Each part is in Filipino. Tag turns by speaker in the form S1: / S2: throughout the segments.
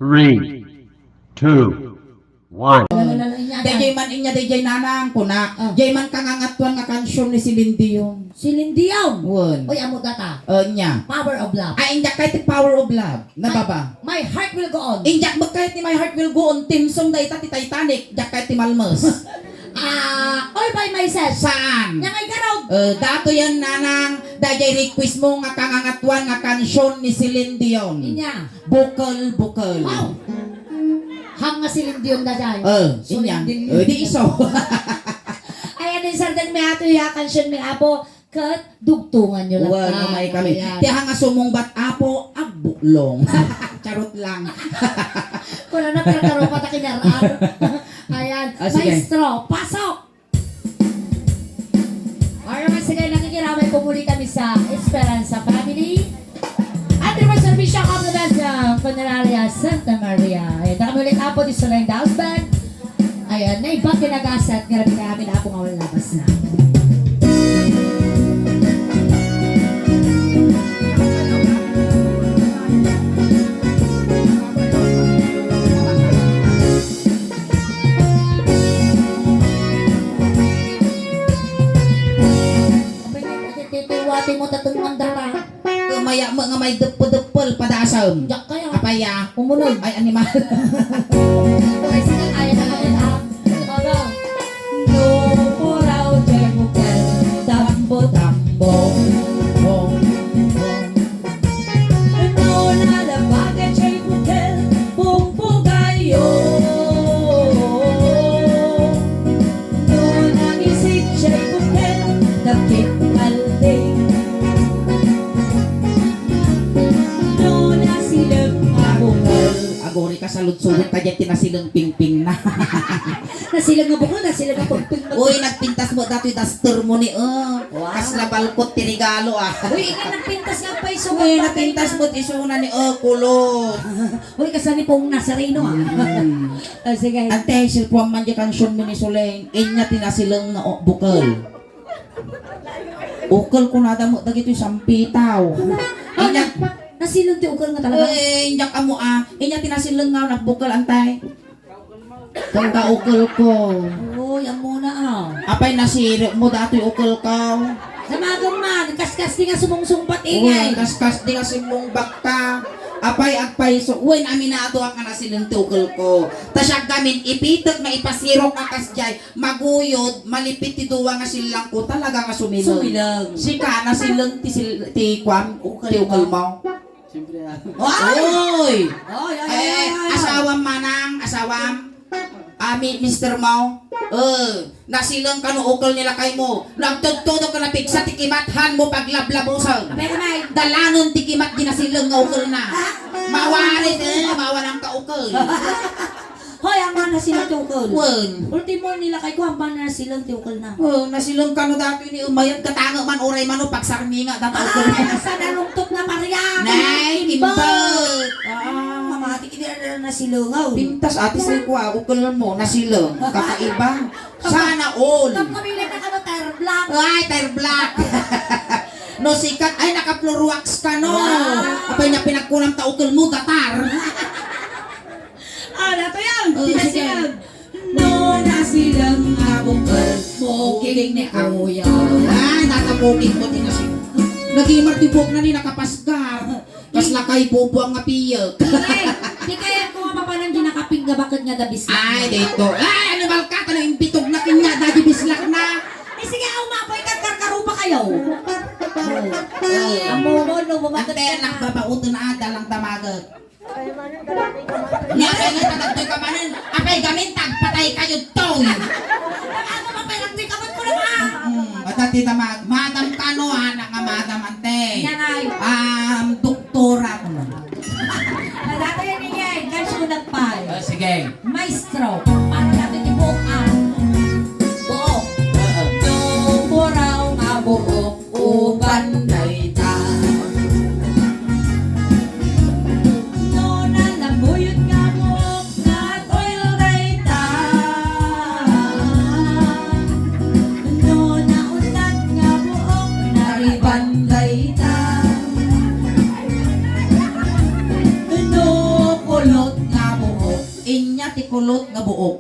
S1: 3, 2, 1.
S2: DJ man inya DJ nanang kuna. DJ man kangangatuan nga kansyon ni Celine Dion.
S3: Celine Dion.
S2: Won.
S3: Oy, amo data.
S2: Nya.
S3: Power of Love.
S2: Ay injak kahit Power of Love. Nababa.
S3: My heart will go on.
S2: Injak mo kahit ni My Heart Will Go On. Team song da ita ti Titanic. Jak kahit ti Malmos.
S3: All by myself.
S2: Saan?
S3: Yang ay garog.
S2: Dato yan nanang. DJ request mo nga kangangatuan nga kansyon ni Celine Dion.
S3: Inya.
S2: Bukol.
S3: Wow. Hang nga Celine Dion da dyan.
S2: Inya.
S3: Celine Dion.
S2: Di iso.
S3: Ayan din sardan may ato ya kansyon mi apo. Kat dugtungan nyo lang.
S2: Wala may kami. Tiha nga sumungbat apo abuklong. Charot lang.
S3: Kung na perkaro pa ta kinarar. Ayan.
S2: Sige.
S3: Maestro, pasok! Alright, sige, nakikiramay po muli kami sa Esperanza Family. At naman servisyo ka ng Funeraria Santa Maria. Ayan, nakamuli ka po di Solang House Band. Ayan, na ibang kinagasat. Grabe ka kami na po nga walang labas na. Titiwati mo tatong mandara.
S2: Maya mo nga may depol padasam.
S3: Jak kaya.
S2: Apaya.
S3: Kumunod.
S2: Ay animal.
S3: Okay, sige, kaya na kaya na. Go. No puraw, jemukal, tambo.
S2: Bong.
S3: No nalabaga, jemukal, pumpugayo. No nagisik, jemukal, dakit alay. No nasilag, abungal.
S2: Agori ka sa lut-sulit ka dyan tinasilang pingping na.
S3: Nasilag nga bukol, nasilag nga pagping.
S2: Uy, nagpintas mo dati duster mo ni
S3: Wow.
S2: Kas na balkot ti regalo
S3: Uy, ikaw nagpintas nga pa iso.
S2: Uy, nagpintas mo ti suna ni kulo.
S3: Uy, kasani pong Nazareno sige.
S2: Ante, silpuang man dyan kansyon mo ni Soleng. Inya tinasilang na bukal. Ukal ko na damo dagito yung sampitaw. Inya,
S3: Nasilog ti ukol nga talaga.
S2: inya ka mo Inya tinasilang nga nagbukal antay. Kang ukal ko.
S3: Uy, ang muna
S2: Apay nasiro mo dati ukal ka.
S3: Sa magang man, kaskas di nga sumungsungpat
S2: Uy,
S3: ingay.
S2: kaskas di nga simong bakta. Apay agpay so uy aminado ang kana silang tukol ko. Tasya gamin ipitek na ipasirok akas jay maguyod malipit ti duwa nga silang ko talaga nga sumilang.
S3: Sumilang.
S2: Si kana silang ti kwam ti ukol mo.
S1: Siyempre
S2: Uy!
S3: Ay.
S2: Asawam manang, asawam. Mr. Mau. Nasilang ka no ukol nila kay mo. Nagtudtudok ka na pigsa tikimathan mo paglablabusan.
S3: Abay, abay.
S2: Dalanon tikimat ginasilang nga ukol na. Mawarit mawalang ka ukol.
S3: Hoy, ang man na silang ti ukol.
S2: Wen.
S3: Ultimo nila kay ko, ang man na silang ti ukol na.
S2: Nasilang ka no dati ni umayag katanga man oray man o pagsarminga data ukol.
S3: Ay, nasa nalungtot na Maria.
S2: Nay, timbal.
S3: Mamati, hindi na nasilungaw.
S2: Pintas atis ni kuha ukol mo nasilang. Kakaiba. Sana all.
S3: Kung kami lang na term black.
S2: Ay, tire black. No sikat ay naka-fluorwax ka no. Apay na pinagkunang taukol mo datar.
S3: Dato yan.
S2: Sige.
S3: No, nasilang
S2: Abukal mo kiling ni Amuya. Ay, natapugin mo din kasi. Nagimar-tibok na ni nakapaskar. Kas lakay bubuang nga piyag.
S3: Di kaya ko mapapalang di nakapingga bakit nga dabis lang.
S2: Ay, dito. Ay, ano ba ka? Ano yung bitog na kinya? Dadi bislak na.
S3: Sige, umapoy ka, karkarupa kayo. Amuno, no, bumagat
S2: Ate, nakbabauto na dalang tamagat. Nga, kaya nga tatagtoy ka manin. Apay gamintag, patay kayo toy.
S3: Ano ba parang di kamat ko naman?
S2: At ati tamag, madam kano ha, naka madam ante.
S3: Yan ay.
S2: Doktora ko na.
S3: Dato yan yan, kasi mo nagpay.
S2: Sige.
S3: Maestro, para natin ibuok ang buok. No, buraw nga buok, uban day ta. No, nalambuyot nga buok, not oil day ta. No, naunat nga buok, nariban day ta.
S2: kulot nga buok.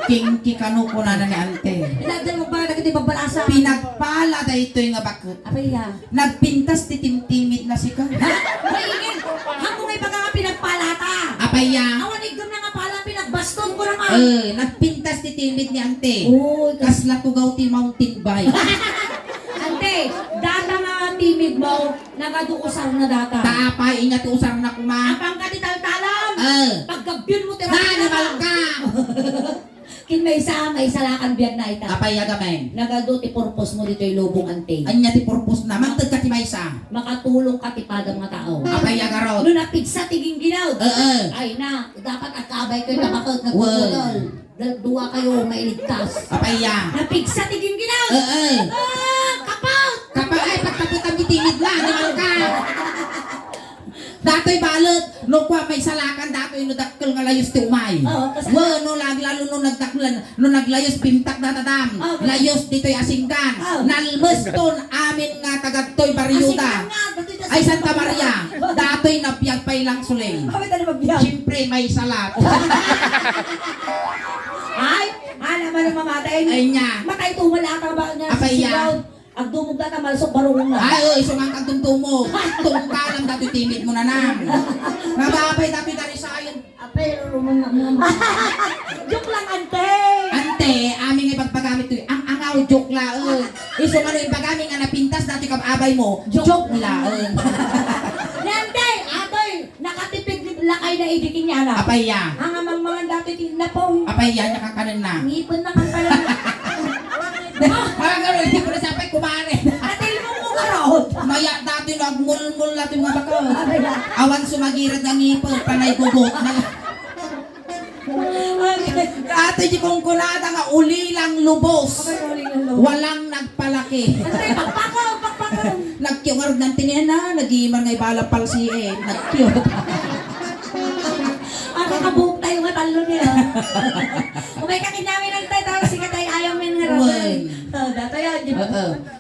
S2: Kingki kanu ko na ni ante.
S3: Inagdan mo para nagkita babalasa.
S2: Pinagpala da ito nga bakit.
S3: Apay ya.
S2: Nagpintas titim-timid na si ka.
S3: Maingin. Hamo ngay baga nga pinagpalata.
S2: Apaya.
S3: Awan igam na nga pala pinagbaston ko na nga.
S2: Nagpintas titimid ni ante.
S3: Uy,
S2: Kasla tugaw ti mountain bike.
S3: ante, data nga timid mo, nagadukusang na data.
S2: Taapay ingat usang na kuma.
S3: Apang ka di taltalam. Pagkabyan mo tira.
S2: Nanimal ka.
S3: Kin may salakan biyan na ita.
S2: Apaya gamen.
S3: Nagado ti purpose mo dito yung lubong ante.
S2: Anya ti purpose na. Mantag ka ti maysa.
S3: Makatulong ka ti pada mga tao.
S2: Apaya garot.
S3: Nung napigsa tiging ginaw. Ay na, dapat akabay ko yung napakot nagpupulol. Dua kayo mailigtas.
S2: Apaya.
S3: Napigsa tiging ginaw. Kapaut!
S2: Kapag ay pagkaputan ti timid na. Animal ka. Dato'y balot, no kwa may salakan dato'y no dakkel nga layos ti umay.
S3: Kasi
S2: No lalo no nagdaklan, no naglayos bimtak datadam. Layos dito'y asinggan. Nalmes ton amin nga tagadtoy bariyuda. Ay Santa Maria, dato'y napiyag pay lang suling.
S3: Kami tayo magbiyak.
S2: Siyempre may salat.
S3: Ay, naman ang mamatay.
S2: Ay niya.
S3: Matay tumala ka ba niya?
S2: Apay ya.
S3: Agdumog na ka, malusok barungon na.
S2: Ay, sungang kang tumtumog. Tungkalang dato'y timid mo na nam. Nababay dato'y dari sa ayon.
S3: Apay, rumon na mga. Joke lang, ante.
S2: Ante, aming ipagpagamit to. Ang angaw, joke laon. Iso ano yung pagamit nga napintas dati kababay mo, joke laon.
S3: Nante, atoy, nakatipid lakay na idikin niya na.
S2: Apay ya.
S3: Ang amang mga dati tinapong.
S2: Apay ya, nakakanan na.
S3: Ngipon na kang pala.
S2: Parang gano'n, hindi ko na sapay kumare.
S3: Atil mo mo karot.
S2: Maya dati nagmulmul natin mga bakaw. Awan sumagirad ng ngipon, panay gugot na. Ate di kong kunada nga ulilang lubos. Walang nagpalaki.
S3: Ante, pagpakaw.
S2: Nagkiyungar ng tinihan na, nag-iimar nga'y balapal si nagkiyot.
S3: Kabuhok tayo nga talo niya. Umay kakinyamin ang tayo, tapos siya tayo ayaw men nga
S2: Uy.
S3: Dato yun, di ba?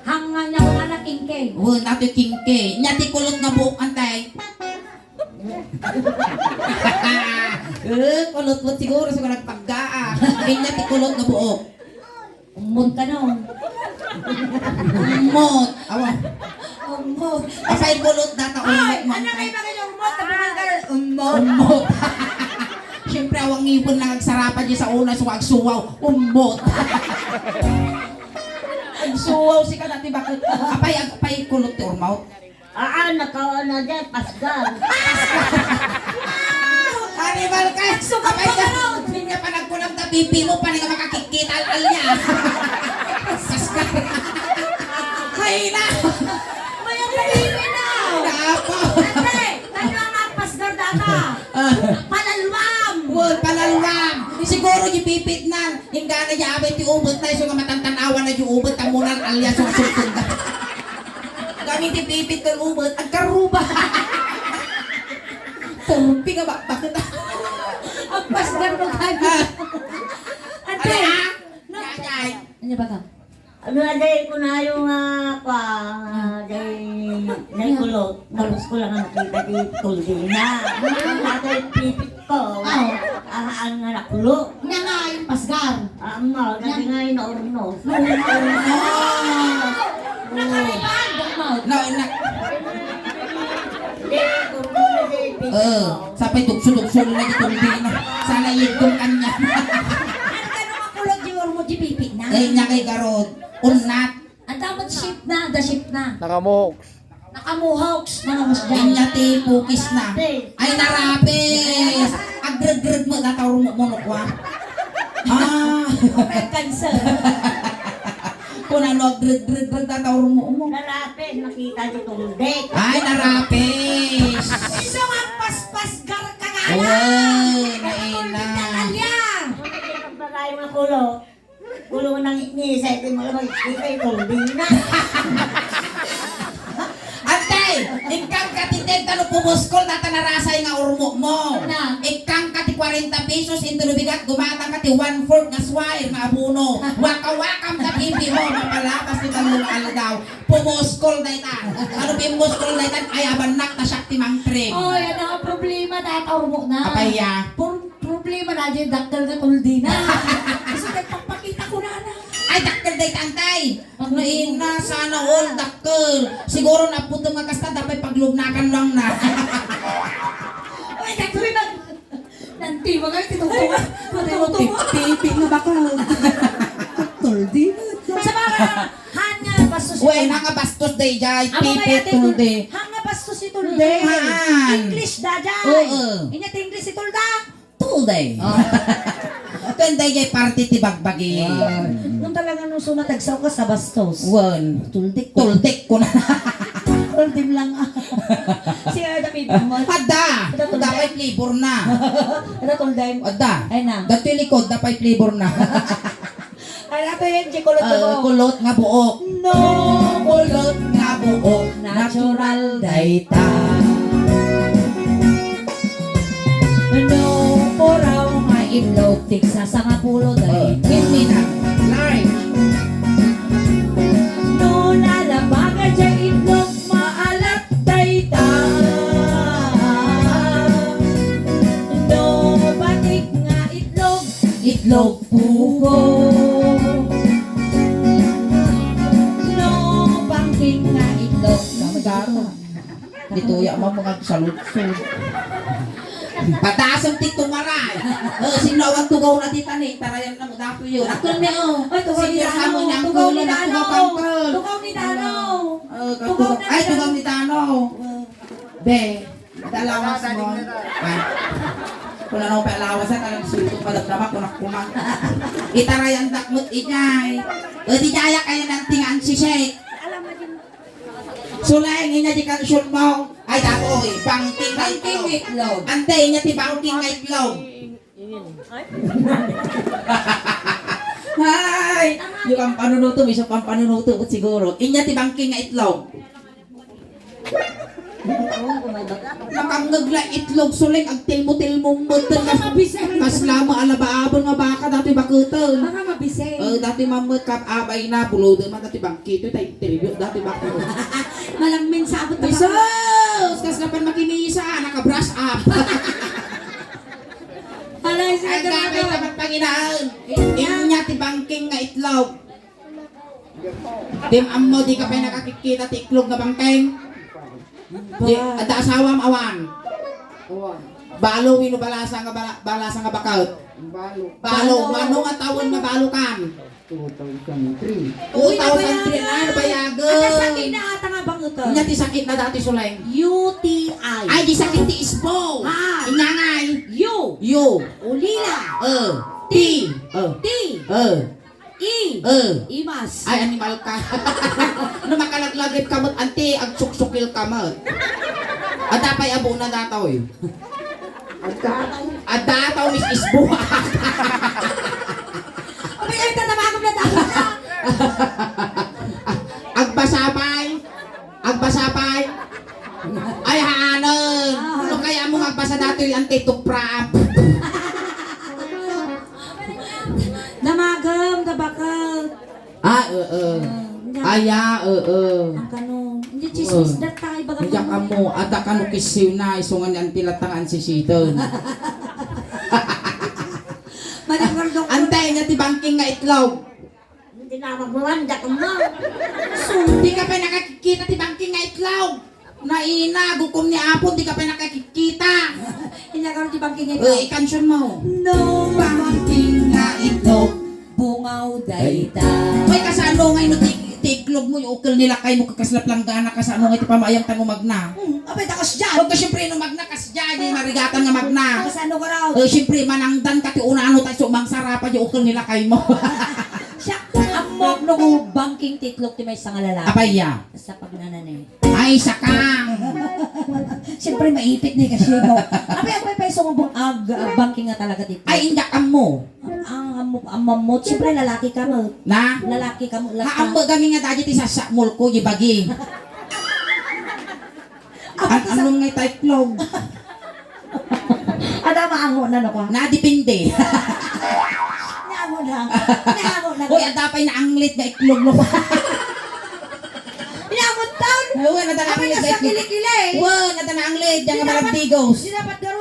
S3: Hanga niya ko anak kingkeng.
S2: Nato kingke. Nyati kulot nga buhok antay. Kulot-kulot siguro sa nagpaggaa. Nyati kulot nga buhok.
S3: Umod ka nun.
S2: Umot. Awa.
S3: Umod.
S2: Asay kulot data
S3: Ay,
S2: umot.
S3: ano kayo ba kayo umod? Tapungan ka rin. Umod.
S2: Umot. Siyempre awang ngipon lang nagsarapan niya sa una so agsuwaw. Umot. Agsuwaw si ka dati bakit? Apay kulot ti urmaw.
S3: Nakawa na dyan, pasgal.
S2: Animal ka! Kapay ka! Hindi nga pa nagkulang na pipi mo, pa nga makakikita al niya. Saskar! Hay na!
S3: Mayang kalimi na!
S2: Napo!
S3: Ate, tayo nga pasgal data. Palalwam!
S2: Palalwam! Siguro yung pipit na, hingga na yabay ti ubot na, so nga matantanawan na yung ubot, tamunan alya, so kasultun ka. Gamit yung pipit ng ubot, ang karuba! Tumpi ka ba? Bakit na?
S3: Ang pasgal mo kayo. Ate!
S2: Yayay!
S3: Ano ba ka?
S4: Ano na day ko na yung day kulot. Tapos ko lang nakita di tuldina. Natay pipit ko. Ang nakulo.
S3: Nga nga yung pasgal.
S4: Dati nga yung naurnos.
S3: Nakalipan! Bukmaut.
S2: Na, sapay tukso-tukso na itong dina. Sana itong kanya.
S3: Ano ka nung makulog yung ormo di pipit na?
S2: Ay, niya kay Garod. Unat.
S3: Ang dapat ship na, the ship na.
S5: Nakamoks.
S3: Nakamuhoks na namas
S2: Ay,
S3: dyan.
S2: niya ti pukis na. Ay, narapis. Agreg-greg mo, natawar mo mo kwa.
S3: Cancer.
S2: Kung ano, agreg-greg, natawar mo mo.
S4: Nalapit, nakita di tuldek.
S2: Ay, narapis.
S3: Iso nga paspas-gar ka nga
S2: Uy,
S3: Naina.
S2: naina.
S4: Pagkakay mga kulot. Kulo nang inisay mo lang makikita yung tuldina.
S2: Antay, ikang katitig ka no pumuskol na tanarasay nga urmo mo.
S3: Na.
S2: Ikang kati 40 pesos into bigat gumatang ka ti 1/4 nga swire nga abuno. Waka-wakam na pipi mo mapalakas ni tanong daw. Pumuskol na itan. Ano pumuskol na itan ay abanak na siya ti mangtring.
S3: Oh, yan ang problema tataw mo na.
S2: Apaya.
S3: Problema na dyan, daktal na tuldi na. Kasi nagpapakita ko na.
S2: Ay, dakkel day tantay. Ang naina, sana all dakkel. Siguro na puto nga kasta, dapat paglugnakan lang na.
S3: Ay, daktal na. Nanti, mga tinutungan.
S2: Pipi nga baka. Tuldi.
S3: Sa mga hanga bastos.
S2: Uy, nga bastos day jay. Pipi tuldi.
S3: Hanga bastos si tuldi.
S2: Haan.
S3: English da jay.
S2: Oo.
S3: Inyat English si tulda.
S2: Tuldi. Kanday jay party ti bagbagi.
S3: Nung talaga nung sumatagsaw ka sa bastos.
S2: Wan.
S3: Tuldik
S2: Tuldik ko na.
S3: Tuldim lang. Si David mo.
S2: Ada. Dapat flavor na.
S3: Ano tulday mo?
S2: Ada.
S3: Ay na.
S2: Dato yung likod, dapat flavor na.
S3: Ay nato yun, Jekolot mo.
S2: Kulot nga buok.
S3: No.
S2: Kulot nga buok.
S3: Natural
S2: dayta.
S3: No, oraw nga itlog, tiksa sa nga pulo day.
S2: Hindi na. Live.
S3: No, lalabaga dyan itlog, maalat day ta. No, batik nga itlog, itlog pugo. No, bangking nga itlog,
S2: Daro. Dito ya mo mga salud-sud. Pataas ang titumaray. Sinawag tugaw na di tani. Tarayan na mo dapo yun. Ako na o.
S3: Ay, tugaw ni
S2: Senior
S3: Dano.
S2: sa mo niyang
S3: Tugaw ni
S2: kulo na
S3: Dano.
S2: kumapangkal.
S3: Tugaw ni Dano.
S2: Ay, tugaw ni Dano. Be, dalawas mo. Ay. Kung ano pa alawas at alam sulto pa dapat kunak-kumak. Itarayan dakmut ijay. Di jaya kaya nantingan si Sheikh. Sulay niya di kansul mo. Ay dato eh, bangking na
S3: Bangking
S2: itlog.
S3: itlog.
S2: Antay niya ti bangking na itlog. Hay! Yung pang panunuto, may isang pang panunuto po siguro. Inya ti bangking nga itlog. Nakangagla itlog suling ag tilmo-tilmong mutan kas lama alabaabon nga baka dati bakutan.
S3: Mga mabisay.
S2: Dati mamut kap abay na bulo man dati bangki ito tay tribute dati bakutan.
S3: Malammin sa abot na
S2: Bisos! Kas lapan makinisa, naka-brush up.
S3: Alay
S2: Ang gamit dapat panginaan. Inya ti bangking nga itlog. Dim ammo di ka pa nakakikita ti itlog nga bangking. Di ada asawam awan. Balo wino balasa nga bakaut. Balo manong nga tawon nga balukan. 2003 na bayagan.
S3: Ano sakit na ata nga bang ito?
S2: Inya ti sakit na dati sulay.
S3: UTI.
S2: Ay di sakit ti isbo.
S3: Ah.
S2: Inya ngay.
S3: U.
S2: Yo.
S3: Ulila.
S2: T.
S3: T. I. Imas.
S2: Ay, animal ka. No makalaglagip kamot, anti, ag suksukil kamot. At apay abo na dataw eh. At dataw, mis isbo.
S3: Abay, ay, tatamagom na tayo na.
S2: Agbasapay. Ay, haanan. No kaya mo agbasa dato yung anti-tuprap.
S3: Namagam, kabakal.
S2: Aya,
S3: Ang kanong. Hindi chismis na tayo. Baga
S2: Diyan ka mo, ada ka no kisiw na, isungan yan tilatangan si Siton.
S3: Managardong ko.
S2: Antay nga ti bangking nga itlog.
S4: Hindi na magbuwanda ka mo.
S2: Di ka pa nakakikita ti bangking nga itlog. Naina, gukom ni Apon, di ka pa nakakikita.
S3: Inagaroon di bangking ito.
S2: Ikansyon mo.
S3: No.
S2: Bangking nga itlog.
S3: Bungaw dayta.
S2: May kasano ngayon no tiklog mo, yung ukil nila kayo mo kakaslap lang gana kasano ngayon ti pamayang tanong magna.
S3: Abay, takas dyan.
S2: Huwag ka siyempre no magna kas dyan, yung marigatan nga magna.
S3: Takas ano ka raw?
S2: Siyempre manangdan ka ti una-ano tayo sumang sarapan yung ukil nila kayo mo.
S3: Siya, amok no bangking titlog ti may isang lalaki.
S2: Apaya.
S3: Sa pagnananay.
S2: Ay, sakang!
S3: Siyempre maipit na kasi mo. Abay, peso mo bang bangking nga talaga titlog.
S2: Ay, indakan mo.
S3: Ang amamot. Siyempre lalaki ka mo.
S2: Na?
S3: Lalaki ka mo.
S2: Haamba kami nga dati ti sasakmol ko, gibagi. Anong nga titlog?
S4: Ada maango na no ko.
S2: Nadipinde.
S4: Naango na. Naango na.
S2: Uy, ang dapay na anglit nga iklog mo pa.
S4: Inaamot taon.
S2: Uy, nadala
S4: Apay
S2: anglit
S4: na
S2: nga
S4: sa
S2: iklog.
S4: kilikili.
S2: Uy, nadala anglit. Diyan nga maragdigos.
S4: Di dapat garod.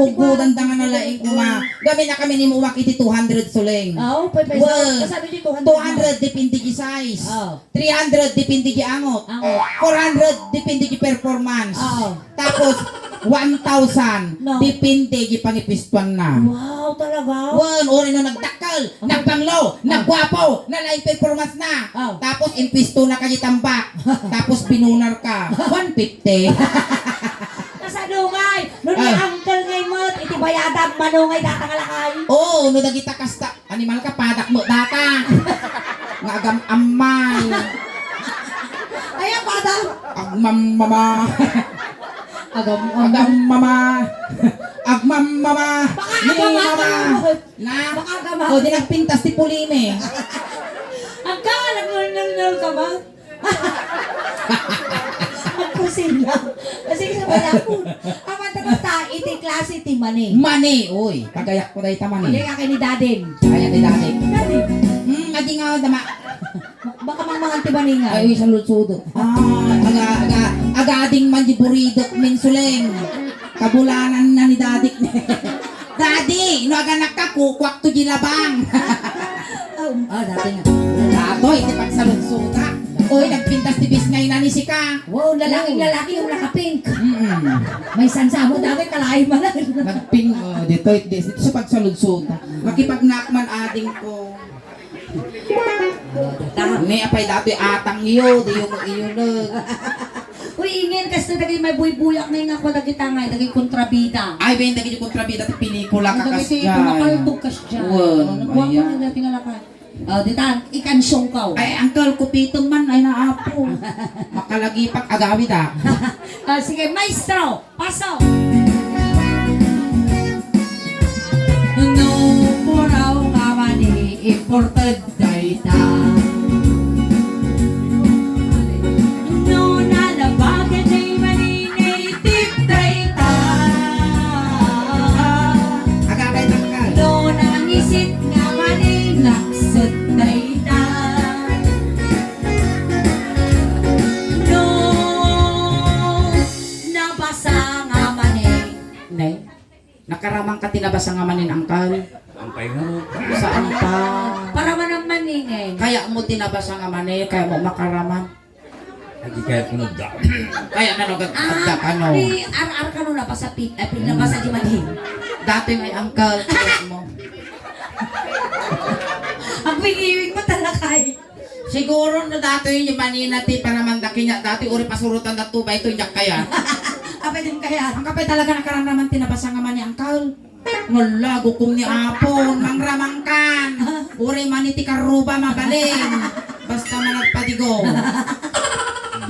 S2: Bugudan da nga nalaing uma. Gabi na kami ni Muwak iti 200 suling.
S3: Oo, pay
S2: Well,
S3: sabi di 200.
S2: 200 depende di size.
S3: Oo.
S2: 300 depende di angot.
S3: Angot.
S2: 400 depende di performance.
S3: Oo.
S2: Tapos 1,000
S3: No.
S2: depende di pangipistuan na.
S4: Wow, talaga.
S2: Wan, ori no nagdakkel, nagpanglo, nagwapo, nalaing performance na.
S3: Oh.
S2: Tapos impisto na kayo tambak. Tapos binunar ka. 150.
S4: Nasa dungay. Nung
S2: Ay.
S4: uncle ngay mo, iti bayadang manungay datangalakay.
S2: Oh, no dagita kasta. Animal ka padak mo data. Nga agam amal.
S4: Ay, pada.
S2: Agmam mama.
S3: Agam
S2: Agam mama. Agmam mama. Ni
S4: agam
S2: mama.
S4: mama.
S2: Na.
S4: Baka agam
S2: O di nagpintas ti Pulime.
S4: Ang kalang nul ka ba? Magkusin lang. Kasi sa wala ko. Ang matagata, iti klase iti mani.
S2: Mani, oy, kagayak ko dahil taman
S4: Hindi
S2: eh.
S4: ka kini dadin.
S2: Kaya ni dati.
S4: Dadi.
S2: Adi nga dama.
S4: Baka mang mga iti nga.
S2: Ay, sa lutsudo. Agading man di buridot min suleng. Kabulanan na ni dadik. Daddy, no aga nakakukwak to di labang. Dati nga. Datoy, di pag sa lutsuda. Oy, nagpintas ti bisngay na ni Sika.
S3: Wow, lalaki yung naka-pink.
S2: Mm-mm.
S3: May sansamo dami kalahi man.
S2: Nagpin, dito sa pagsaludsuda. Makipagnakman ading ko. Ni apay dati atang iyo, di yung iyunog.
S3: Uy, ingin kasi dagi may buy-buyak na yung ako dagita nga, dagi kontrabida.
S2: Ay, ben dagi yung kontrabida ti pelikula
S3: Ang dami
S2: kakas
S3: ti pumakaltog kas dyan.
S2: Wan,
S3: Nagwang
S2: ayan.
S3: mo na natin nalakay. Dita, ikansong ka.
S2: Ay, angkol, kupitong man ay naapo. Makalagi pag agawid ah.
S3: Sige, maestro, pasok.
S2: No, puraw nga mani, imported data. No, nalabagan ay mani, native data. Agawid angkol.
S3: No, nangisit nga mani, naksot dayta. No, nabasa nga mani.
S2: Nay, nakaramang ka tinabasa nga manin angkol.
S1: Ampay nga mo.
S2: Saan pa?
S3: Para man ang maningin.
S2: Kaya mo tinabasa nga mani, kaya mo makaraman.
S1: Lagi kaya ko nagda.
S2: Kaya na nagagda ka no.
S3: Di ar-ar ka nung napasa pit, pinabasa di manin.
S2: Dati may angkol, kaya mo.
S3: Ang pingiwing mo talakay.
S2: Siguro na dati yung manina ti para mandaki niya. Dati uri pasurutan na tuba ito yak kaya.
S3: Apa din kaya?
S2: Ang kapay talaga nakaranaman tinabasa nga man ni angkol. Wala, gukom ni Apon, mangramangkan. Uri maniti karuba magaling. Basta managpadigo.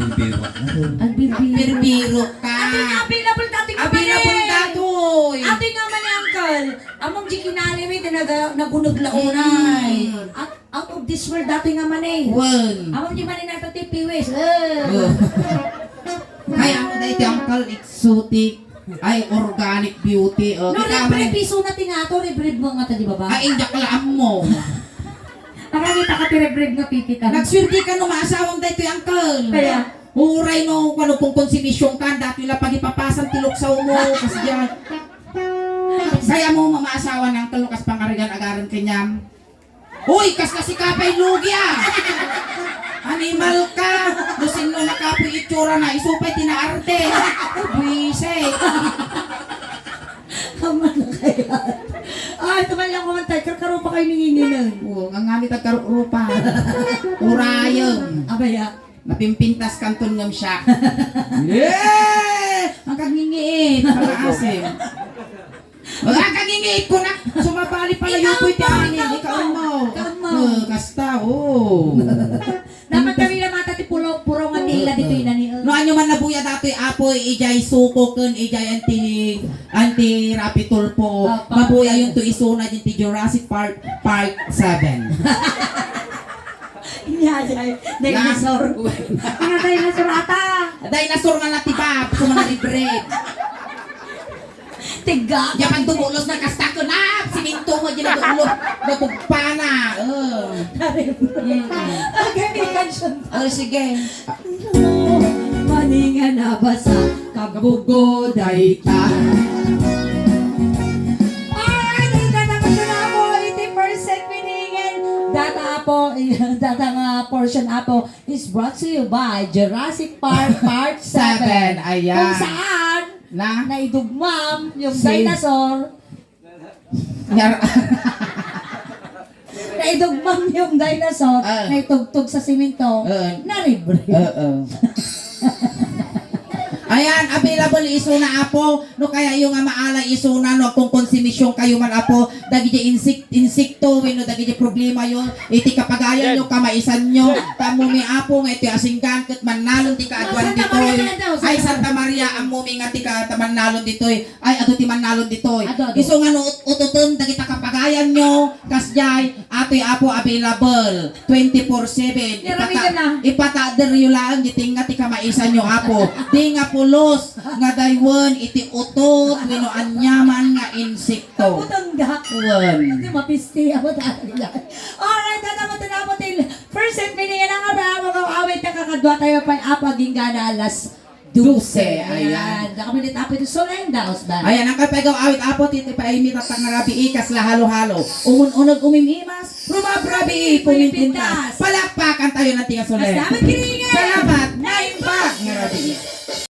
S1: Bibiro na rin.
S3: Ang birbir.
S2: Birbiro ka.
S3: Available dating nga
S2: Abi na datoy.
S3: Ate nga man ni Uncle. Among di kinali mi nagunog launay. Out of this world dati nga man eh.
S2: Wan.
S3: Among di man ni nato ti piwis.
S2: Kaya mo dahil ti angkol exotic. Ay, organic beauty.
S3: No, libre piso na tinato, libre mo nga ta di ba ba?
S2: Ay, injak laan mo.
S3: Nakakita ka ti libre nga pipita.
S2: Nagswerte ka no, maasawang dahil ti angkol.
S3: Kaya?
S2: Huray no, kung ano pong konsumisyon ka, dati nila pagipapasan tilok sa umo, kasi dyan. Saya mo mamaasawa ng kalukas pangarigan agaran kanyam. Uy, kas kasi kapay lugi ah! Animal ka! Lusin mo nakapoy itsura na, isupay tinaarte. Buise.
S3: Kaman na kaya. Ay, tumalang kumantay. Karkaro pa kayo ninginginan.
S2: Oo, ang ngamit ang karupa. Urayong.
S3: Abaya.
S2: Napimpintas kanton ngam siya. Yeah! Ang kagingiit. Pag-aasim. Ang kagingiit ko na. Sumabali pala yung puy tiyanin. Ikaw mo.
S3: Ikaw mo.
S2: Kasta, oh.
S3: Dapat kami na mata ti puro nga nila dito inani.
S2: No anyo man nabuya datoy apoy ijay suko kun ijay anti rapitulpo. Mabuya yung to isuna din ti Jurassic Park Part 7.
S3: Inyajay. Dinosaur. Mga dinosaur ata.
S2: Dinosaur nga natibab, sa mga libre.
S3: Tiga.
S2: Yaman dumulos na kasta ko na. Siminto mo dyan na dumulos. Nagugpana.
S3: Okay, may kansion.
S2: Sige.
S3: Maninga na basa, kagabugo dayta. Alright, naman na po, 80% piningin. Data nga portion apo is brought to you by Jurassic Park Part 7.
S2: Ayan.
S3: Kung saan,
S2: Na?
S3: naidugmam yung
S2: Si-
S3: dinosaur. Naidugmam yung dinosaur, naitugtog sa simento, naribre.
S2: Ayan, available isuna apo. No kaya yung nga maala isuna no kung konsumisyon kayo man apo dagi di insekto no dagi di problema yon. Iti kapagayan nyo kamaisan nyo. Tamo mi apo nga iti asinggan ket manalon ti kaadwan
S3: Santa
S2: ditoy.
S3: Maria na daw,
S2: Ay
S3: Santa
S2: Santa Maria ang mumi nga ti manalon ditoy. Ay ato ti manalon ditoy.
S3: Ado.
S2: Iso nga no ututon dagi ta kapagayan nyo kasjay atoy apo available 24/7.
S3: Niramigan na.
S2: Ipata-der yu lang gitinga ti kamaisan nyo apo. Di nga pulos nga daywan iti utot wenno anyaman nga insekto.
S3: Putangga.
S2: Wen.
S3: Hindi mapisti ako dahil. Alright, naman til first set piningin ang aba mga awit na kakadwa tayo pa apaging gana alas 12. Ayan. Nakamilit apo ito Solenda Osban.
S2: Ayan ang kapagaw awit apo titi pa imit at ngarabi ikas la halo-halo. Umun-unag umimimas, rumabrabi pumintintas. Palakpakan tayo ng tiga solen.
S3: Salamat kiringan!